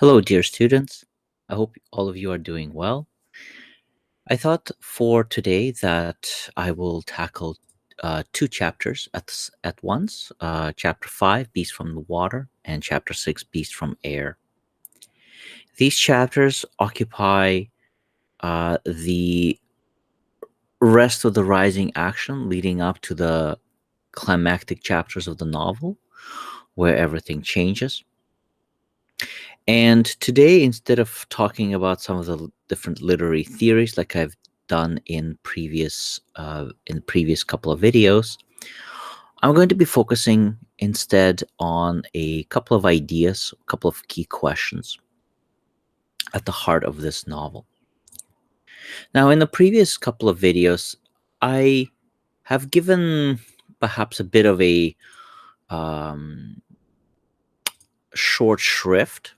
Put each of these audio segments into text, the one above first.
Hello, dear students. I hope all of you are doing well. I thought for today that I will tackle two chapters at once. Chapter 5, Beast from the Water, and Chapter 6, Beast from Air. These chapters occupy the rest of the rising action leading up to the climactic chapters of the novel, where everything changes. And today, instead of talking about some of the different literary theories like I've done in previous couple of videos, I'm going to be focusing instead on a couple of ideas, a couple of key questions at the heart of this novel. Now, in the previous couple of videos, I have given perhaps a bit of a short shrift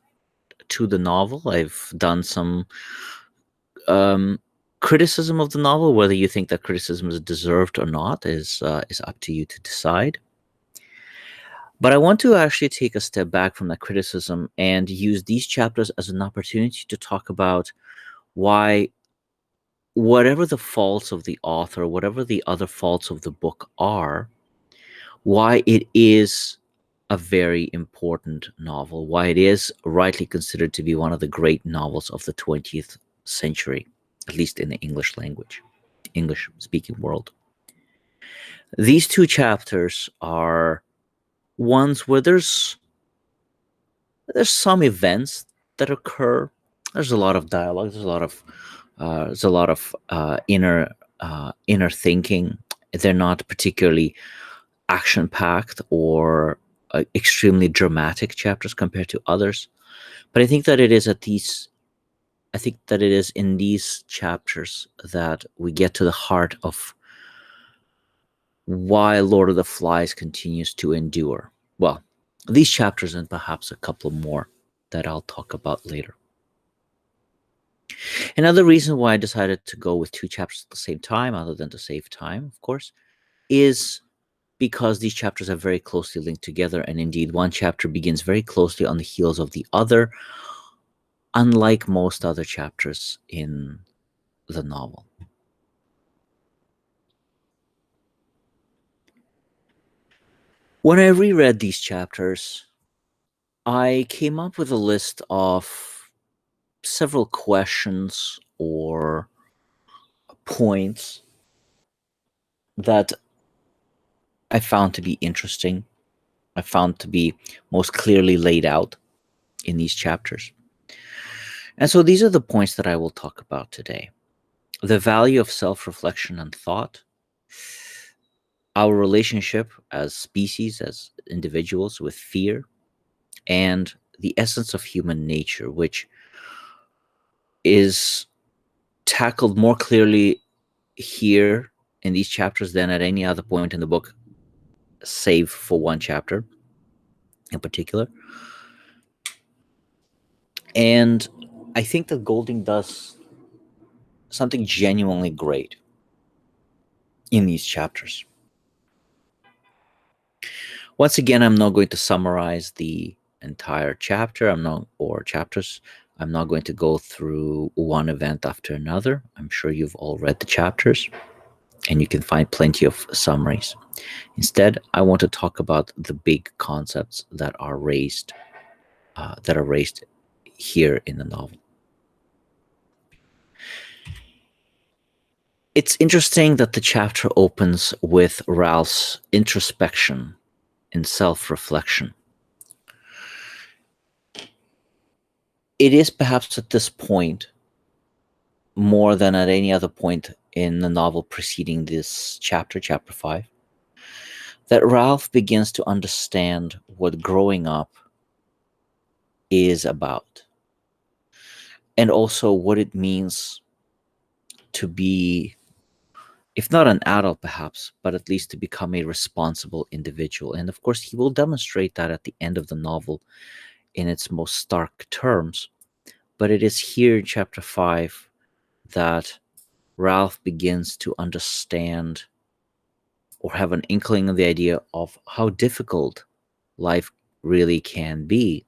to the novel. I've done some criticism of the novel. Whether you think that criticism is deserved or not is up to you to decide. But I want to actually take a step back from that criticism and use these chapters as an opportunity to talk about why, whatever the faults of the author, whatever the other faults of the book are, why it is a very important novel, why it is rightly considered to be one of the great novels of the 20th century, at least in the English language, English speaking world. These two chapters are ones where there's some events that occur. There's a lot of dialogue. There's a lot of inner thinking. They're not particularly action packed or extremely dramatic chapters compared to others. But I think that it is in these chapters that we get to the heart of why Lord of the Flies continues to endure. Well, these chapters and perhaps a couple more that I'll talk about later. Another reason why I decided to go with two chapters at the same time, other than to save time, of course, is because these chapters are very closely linked together, and indeed one chapter begins very closely on the heels of the other, unlike most other chapters in the novel. When I reread these chapters, I came up with a list of several questions or points that I found to be interesting, I found to be most clearly laid out in these chapters. And so these are the points that I will talk about today. The value of self-reflection and thought, our relationship as species, as individuals with fear, and the essence of human nature, which is tackled more clearly here in these chapters than at any other point in the book, save for one chapter in particular. And I think that Golding does something genuinely great in these chapters. Once again, I'm not going to summarize the entire chapter. Chapters. I'm not going to go through one event after another. I'm sure you've all read the chapters and you can find plenty of summaries. Instead, I want to talk about the big concepts that are raised here in the novel. It's interesting that the chapter opens with Ralph's introspection and self-reflection. It is perhaps at this point, more than at any other point in the novel preceding this chapter, chapter 5, that Ralph begins to understand what growing up is about, and also what it means to be, if not an adult perhaps, but at least to become a responsible individual. And of course, he will demonstrate that at the end of the novel in its most stark terms. But it is here in chapter 5 that Ralph begins to understand or have an inkling of the idea of how difficult life really can be.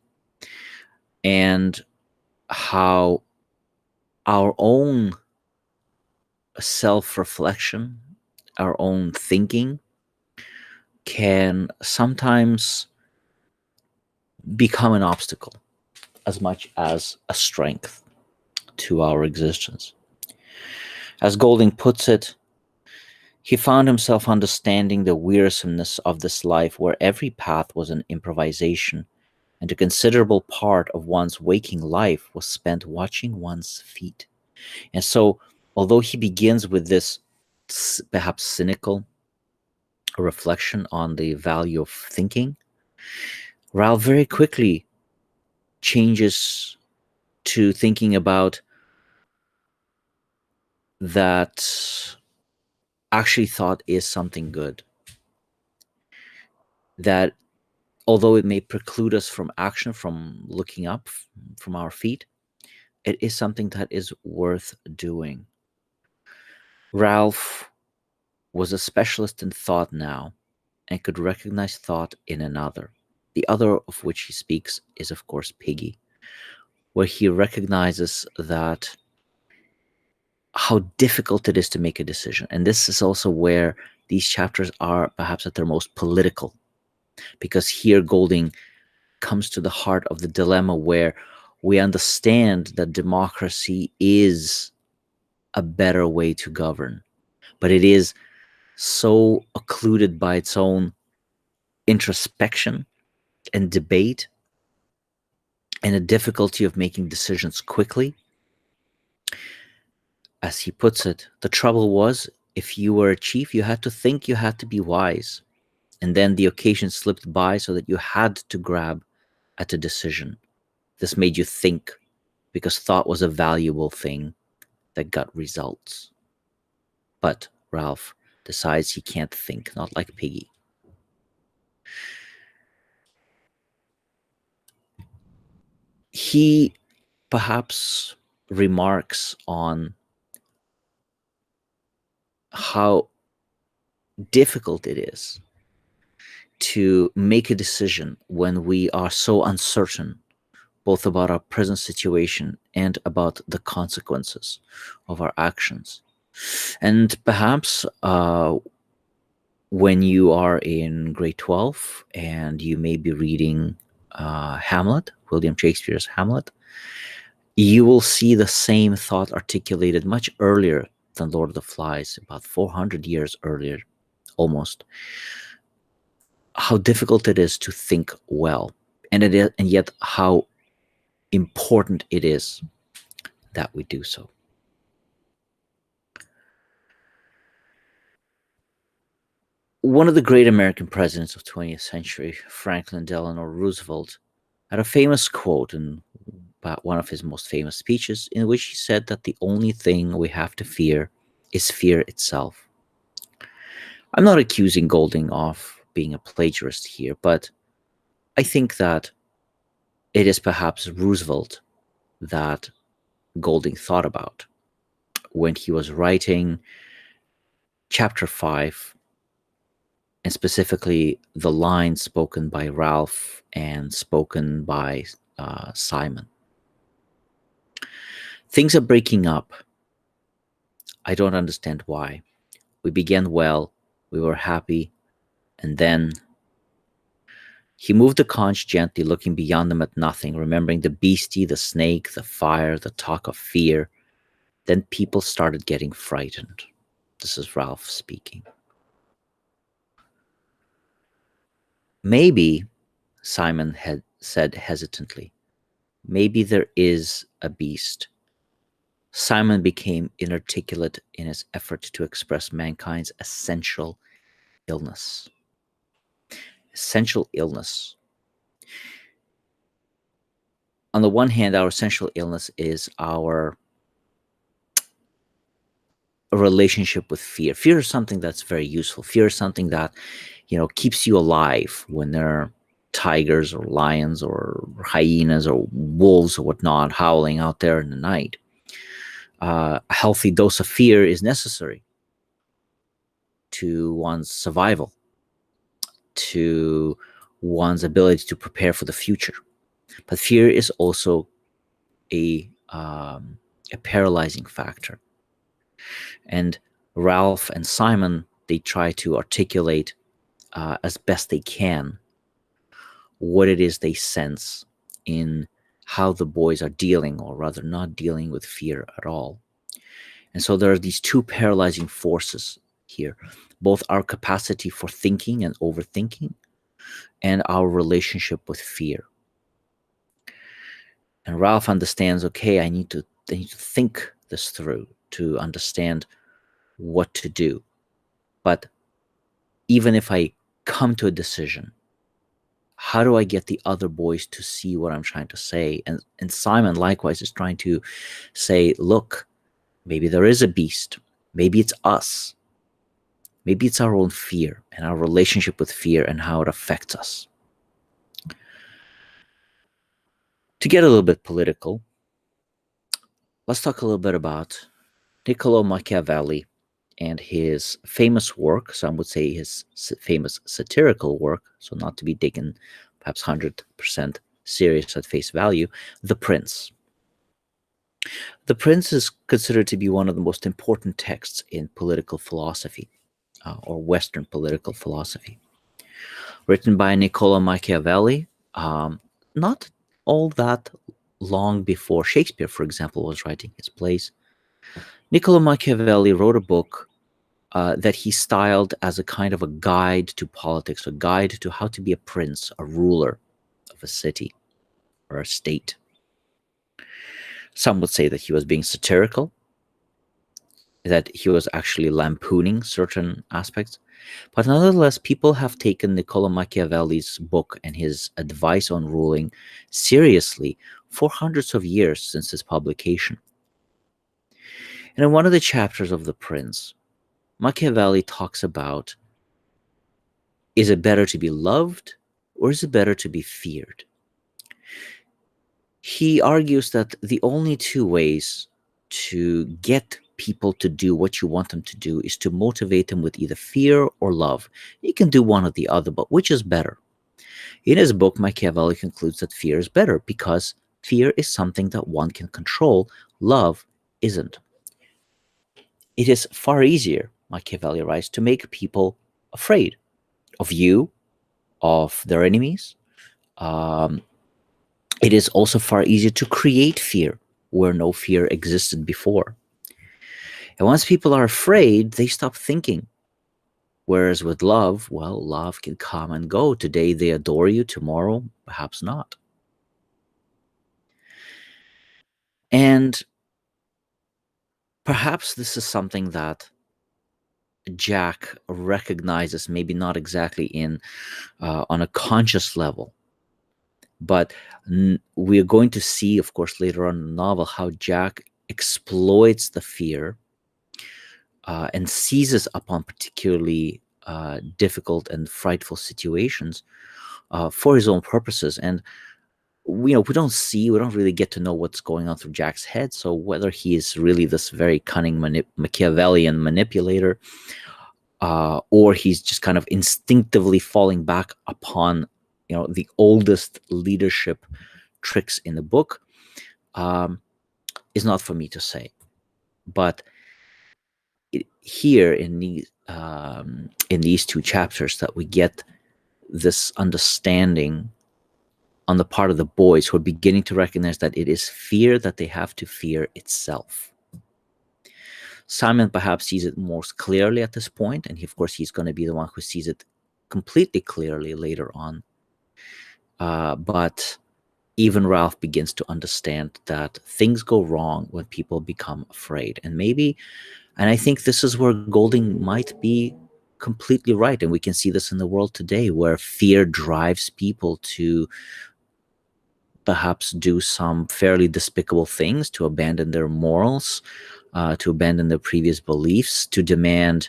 and how our own self reflection, our own thinking can sometimes become an obstacle as much as a strength to our existence. As Golding puts it, he found himself understanding the wearisomeness of this life where every path was an improvisation, and a considerable part of one's waking life was spent watching one's feet. And so, although he begins with this perhaps cynical reflection on the value of thinking, Ralph very quickly changes to thinking about that actually thought is something good. That although it may preclude us from action, from looking up from our feet, it is something that is worth doing. Ralph was a specialist in thought now and could recognize thought in another. The other of which he speaks is, of course, Piggy, where he recognizes that how difficult it is to make a decision. And this is also where these chapters are perhaps at their most political, because here Golding comes to the heart of the dilemma where we understand that democracy is a better way to govern, but it is so occluded by its own introspection and debate and the difficulty of making decisions quickly. As he puts it, the trouble was if you were a chief, you had to think, you had to be wise. And then the occasion slipped by so that you had to grab at a decision. This made you think because thought was a valuable thing that got results. But Ralph decides he can't think, not like Piggy. He perhaps remarks on how difficult it is to make a decision when we are so uncertain both about our present situation and about the consequences of our actions. And perhaps when you are in grade 12 and you may be reading Hamlet, William Shakespeare's Hamlet, you will see the same thought articulated much earlier than Lord of the Flies, about 400 years earlier, almost. How difficult it is to think well, and yet how important it is that we do so. One of the great American presidents of 20th century, Franklin Delano Roosevelt, had a famous quote in one of his most famous speeches in which he said that the only thing we have to fear is fear itself. I'm not accusing Golding of being a plagiarist here, but I think that it is perhaps Roosevelt that Golding thought about when he was writing chapter 5, and specifically the lines spoken by Ralph and spoken by Simon. Things are breaking up. I don't understand why. We began well, we were happy, and then he moved the conch gently, looking beyond them at nothing, remembering the beastie, the snake, the fire, the talk of fear. Then people started getting frightened. This is Ralph speaking. Maybe, Simon had said hesitantly, maybe there is a beast. Simon became inarticulate in his effort to express mankind's essential illness. Essential illness. On the one hand, our essential illness is our relationship with fear. Fear is something that's very useful. Fear is something that, keeps you alive when there are tigers or lions or hyenas or wolves or whatnot howling out there in the night. A healthy dose of fear is necessary to one's survival, to one's ability to prepare for the future. But fear is also a paralyzing factor. And Ralph and Simon, they try to articulate as best they can what it is they sense in how the boys are dealing, or rather not dealing, with fear at all. And so there are these two paralyzing forces here, both our capacity for thinking and overthinking, and our relationship with fear. And Ralph understands, okay, I need to think this through to understand what to do. But even if I come to a decision, how do I get the other boys to see what I'm trying to say? And Simon likewise is trying to say, look, maybe there is a beast. Maybe it's us. Maybe it's our own fear and our relationship with fear and how it affects us. To get a little bit political, let's talk a little bit about Niccolo Machiavelli and his famous work. Some would say his famous satirical work, so not to be taken perhaps 100% serious at face value, The Prince. The Prince is considered to be one of the most important texts in political philosophy, or Western political philosophy. Written by Niccolo Machiavelli, not all that long before Shakespeare, for example, was writing his plays. Niccolo Machiavelli wrote a book that he styled as a kind of a guide to politics, a guide to how to be a prince, a ruler of a city or a state. Some would say that he was being satirical, that he was actually lampooning certain aspects. But nonetheless, people have taken Niccolo Machiavelli's book and his advice on ruling seriously for hundreds of years since its publication. And in one of the chapters of The Prince, Machiavelli talks about, is it better to be loved or is it better to be feared? He argues that the only two ways to get people to do what you want them to do is to motivate them with either fear or love. You can do one or the other, but which is better? In his book, Machiavelli concludes that fear is better because fear is something that one can control, love isn't. It is far easier, Machiavelli writes, to make people afraid of you, of their enemies. Um, it is also far easier to create fear where no fear existed before. And once people are afraid, they stop thinking. Whereas with love, well, love can come and go. Today they adore you, tomorrow, perhaps not. And perhaps this is something that Jack recognizes, maybe not exactly in on a conscious level, but we're going to see, of course, later on in the novel how Jack exploits the fear and seizes upon particularly difficult and frightful situations for his own purposes. And we don't really get to know what's going on through Jack's head. So whether he is really this very cunning Machiavellian manipulator, or he's just kind of instinctively falling back upon, the oldest leadership tricks in the book, is not for me to say. But here in these two chapters, that we get this understanding on the part of the boys who are beginning to recognize that it is fear that they have to fear itself. Simon perhaps sees it most clearly at this point, and of course he's going to be the one who sees it completely clearly later on. But even Ralph begins to understand that things go wrong when people become afraid. And I think this is where Golding might be completely right. And we can see this in the world today, where fear drives people to perhaps do some fairly despicable things, to abandon their morals, to abandon their previous beliefs, to demand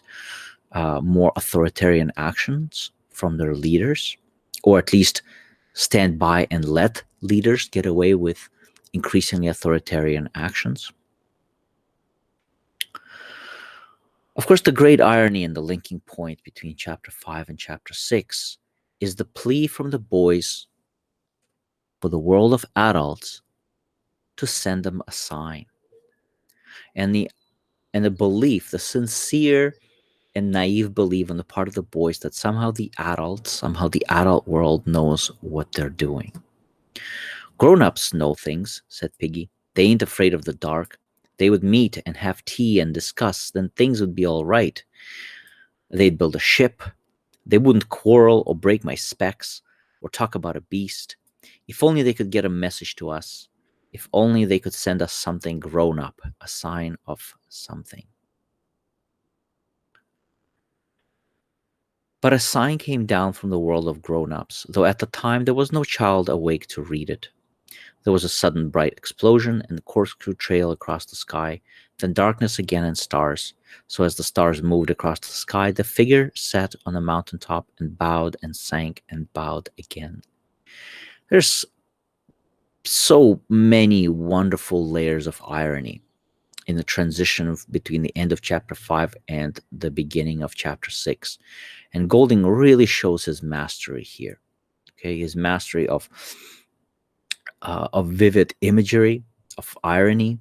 more authoritarian actions from their leaders, or at least stand by and let leaders get away with increasingly authoritarian actions. Of course, the great irony and the linking point between chapter 5 and chapter 6 is the plea from the boys for the world of adults to send them a sign. And the belief, the sincere and naive belief on the part of the boys that somehow the adult world knows what they're doing. Grown-ups know things, said Piggy. They ain't afraid of the dark. They would meet and have tea and discuss, then things would be all right. They'd build a ship. They wouldn't quarrel or break my specs or talk about a beast. If only they could get a message to us. If only they could send us something grown up, a sign of something. But a sign came down from the world of grown ups, though at the time there was no child awake to read it. There was a sudden bright explosion and the corkscrew trail across the sky, then darkness again and stars. So as the stars moved across the sky, the figure sat on the mountaintop and sank and bowed again. There's so many wonderful layers of irony in the transition between the end of chapter 5 and the beginning of chapter 6. And Golding really shows his mastery here. Okay, his mastery of vivid imagery, of irony,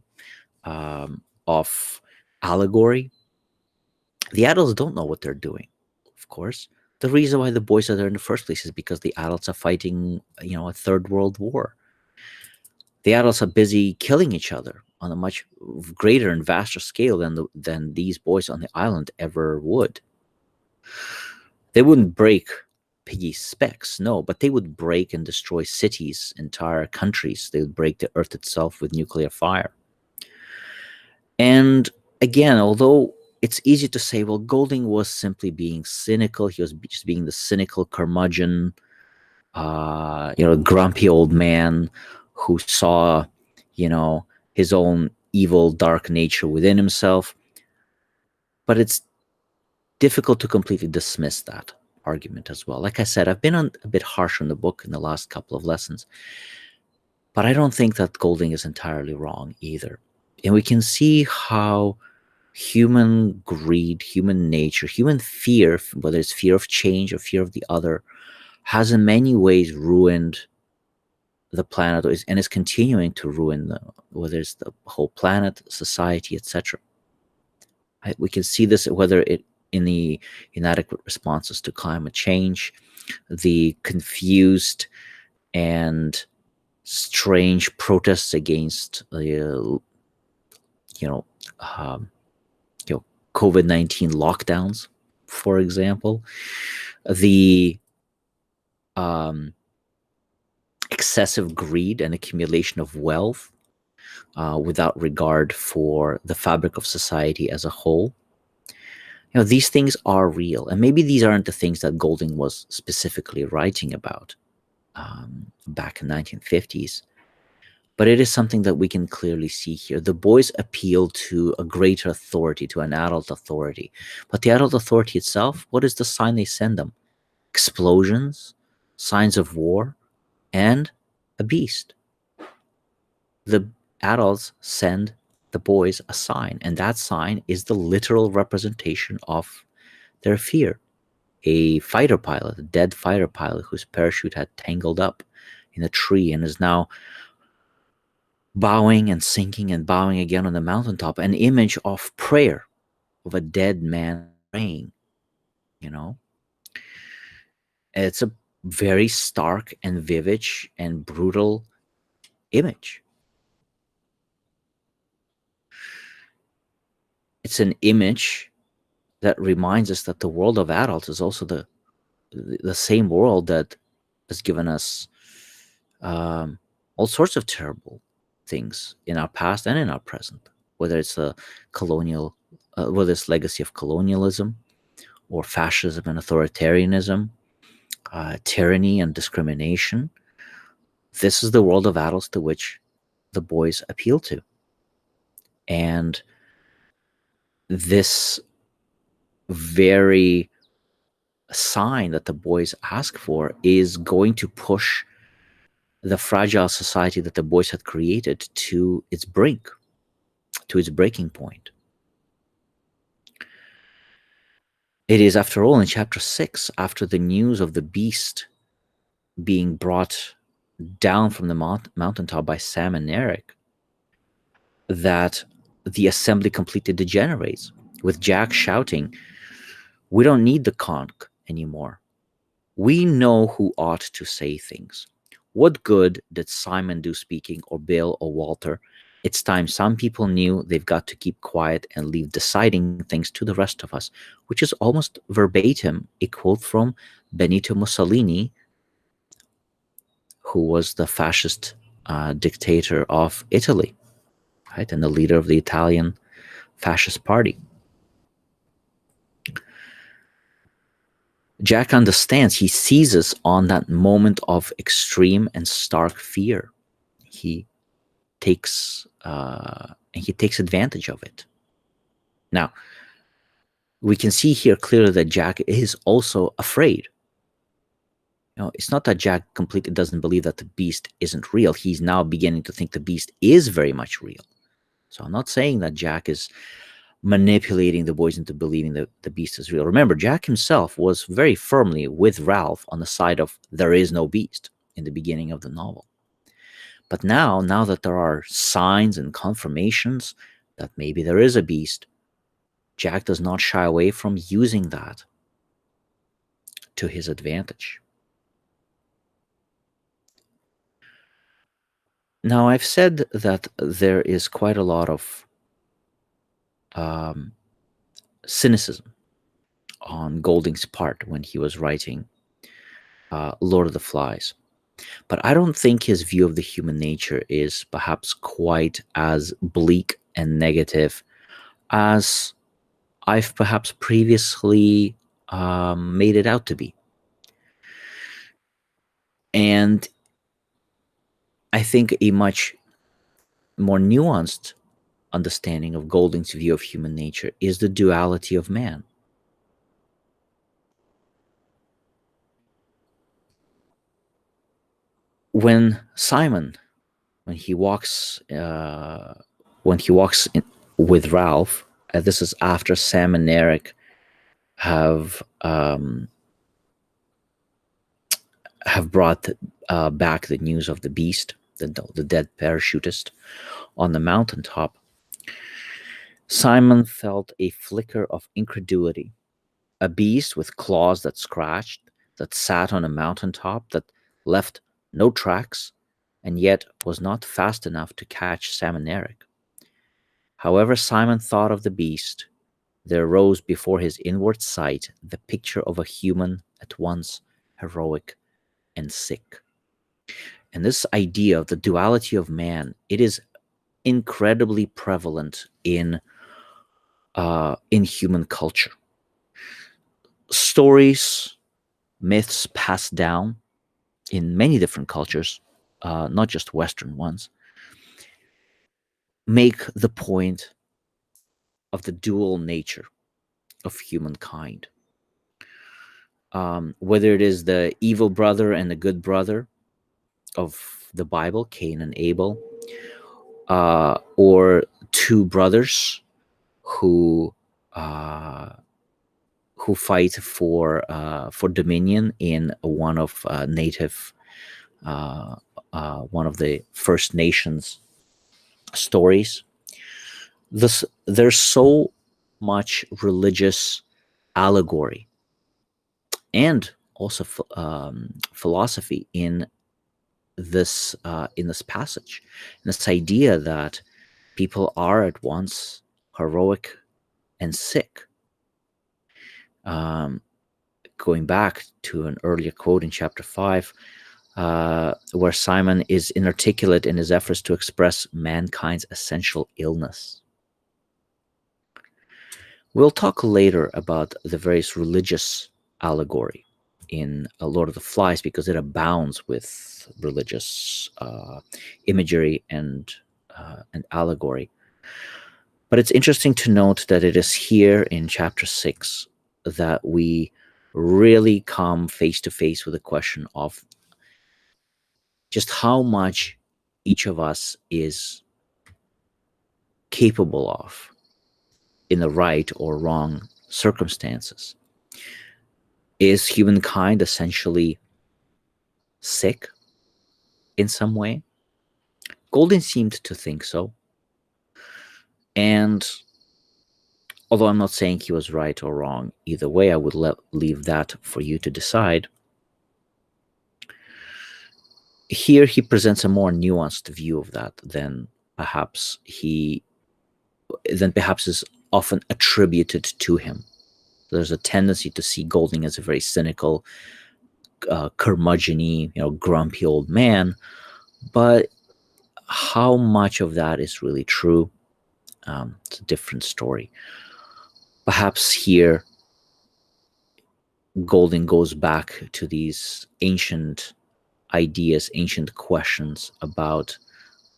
of allegory. The adults don't know what they're doing, of course. The reason why the boys are there in the first place is because the adults are fighting, a third world war. The adults are busy killing each other on a much greater and vaster scale than these boys on the island ever would. They wouldn't break Piggy's specs, no, but they would break and destroy cities, entire countries. They would break the earth itself with nuclear fire. And again, although it's easy to say, well, Golding was simply being cynical, he was just being the cynical curmudgeon, grumpy old man who saw, his own evil, dark nature within himself. But it's difficult to completely dismiss that argument as well. Like I said, I've been a bit harsh on the book in the last couple of lessons, but I don't think that Golding is entirely wrong either. And we can see how human greed, human nature, human fear, whether it's fear of change or fear of the other, has in many ways ruined the planet and is continuing to ruin whether it's the whole planet, society, etc. We can see this whether it in the inadequate responses to climate change, the confused and strange protests against um, COVID-19 lockdowns, for example, the um, excessive greed and accumulation of wealth without regard for the fabric of society as a whole. These things are real, and maybe these aren't the things that Golding was specifically writing about back in 1950s, but it is something that we can clearly see here. The boys appeal to a greater authority, to an adult authority, but the adult authority itself, what is the sign they send them? Explosions, signs of war, and a beast. The adults send the boys a sign, and that sign is the literal representation of their fear. A fighter pilot, a dead fighter pilot whose parachute had tangled up in a tree and is now bowing and sinking and bowing again on the mountaintop, an image of prayer, of a dead man praying, you know? It's a very stark and vivid and brutal image. It's an image that reminds us that the world of adults is also the same world that has given us all sorts of terrible things in our past and in our present, whether it's whether it's legacy of colonialism or fascism and authoritarianism, tyranny and discrimination. This is the world of adults to which the boys appeal to. And this very sign that the boys ask for is going to push the fragile society that the boys had created to its brink, to its breaking point. It is, after all, in chapter 6, after the news of the beast being brought down from the mountaintop by Sam and Eric that the assembly completely degenerates, with Jack shouting, "We don't need the conch anymore. We know who ought to say things. What good did Simon do speaking, or Bill or Walter? It's time some people knew they've got to keep quiet and leave deciding things to the rest of us," which is almost verbatim a quote from Benito Mussolini, who was the fascist dictator of Italy, right, and the leader of the Italian fascist party. Jack understands, he seizes on that moment of extreme and stark fear. He takes advantage of it. Now, we can see here clearly that Jack is also afraid. It's not that Jack completely doesn't believe that the beast isn't real. He's now beginning to think the beast is very much real. So I'm not saying that Jack is manipulating the boys into believing that the beast is real. Remember, Jack himself was very firmly with Ralph on the side of there is no beast in the beginning of the novel. But now that there are signs and confirmations that maybe there is a beast, Jack does not shy away from using that to his advantage. Now, I've said that there is quite a lot of um, cynicism on Golding's part when he was writing Lord of the Flies. But I don't think his view of the human nature is perhaps quite as bleak and negative as I've perhaps previously made it out to be. And I think a much more nuanced understanding of Golding's view of human nature is the duality of man. When Simon, when he walks, with Ralph, this is after Sam and Eric have brought back the news of the beast, the dead parachutist on the mountaintop. Simon felt a flicker of incredulity. A beast with claws that scratched, that sat on a mountaintop, that left no tracks, and yet was not fast enough to catch Sam and Eric. However Simon thought of the beast, there rose before his inward sight the picture of a human at once heroic and sick. And this idea of the duality of man, it is incredibly prevalent in human culture. Stories, myths passed down in many different cultures, not just Western ones, make the point of the dual nature of humankind. Whether it is the evil brother and the good brother of the Bible, Cain and Abel, or two brothers who fight for dominion in one of one of the First Nations stories. There's so much religious allegory and also philosophy in this passage, and this idea that people are at once heroic and sick. Going back to an earlier quote in chapter 5, where Simon is inarticulate in his efforts to express mankind's essential illness. We'll talk later about the various religious allegory in Lord of the Flies, because it abounds with religious imagery and allegory. But it's interesting to note that it is here in chapter 6 that we really come face to face with the question of just how much each of us is capable of in the right or wrong circumstances. Is humankind essentially sick? in some way. Golding seemed to think so. And although I'm not saying he was right or wrong, either way, I would leave that for you to decide. Here, he presents a more nuanced view of that perhaps he than perhaps is often attributed to him. There's a tendency to see Golding as a very cynical, curmudgeon-y, grumpy old man. But how much of that is really true? It's a different story. Perhaps here, Golding goes back to these ancient ideas, ancient questions about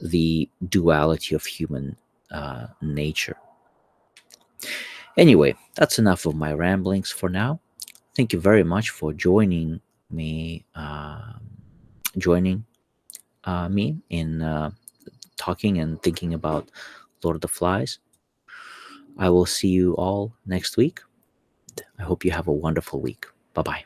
the duality of human nature. Anyway, that's enough of my ramblings for now. Thank you very much for joining me, in talking and thinking about Lord of the Flies. I will see you all next week. I hope you have a wonderful week. Bye bye.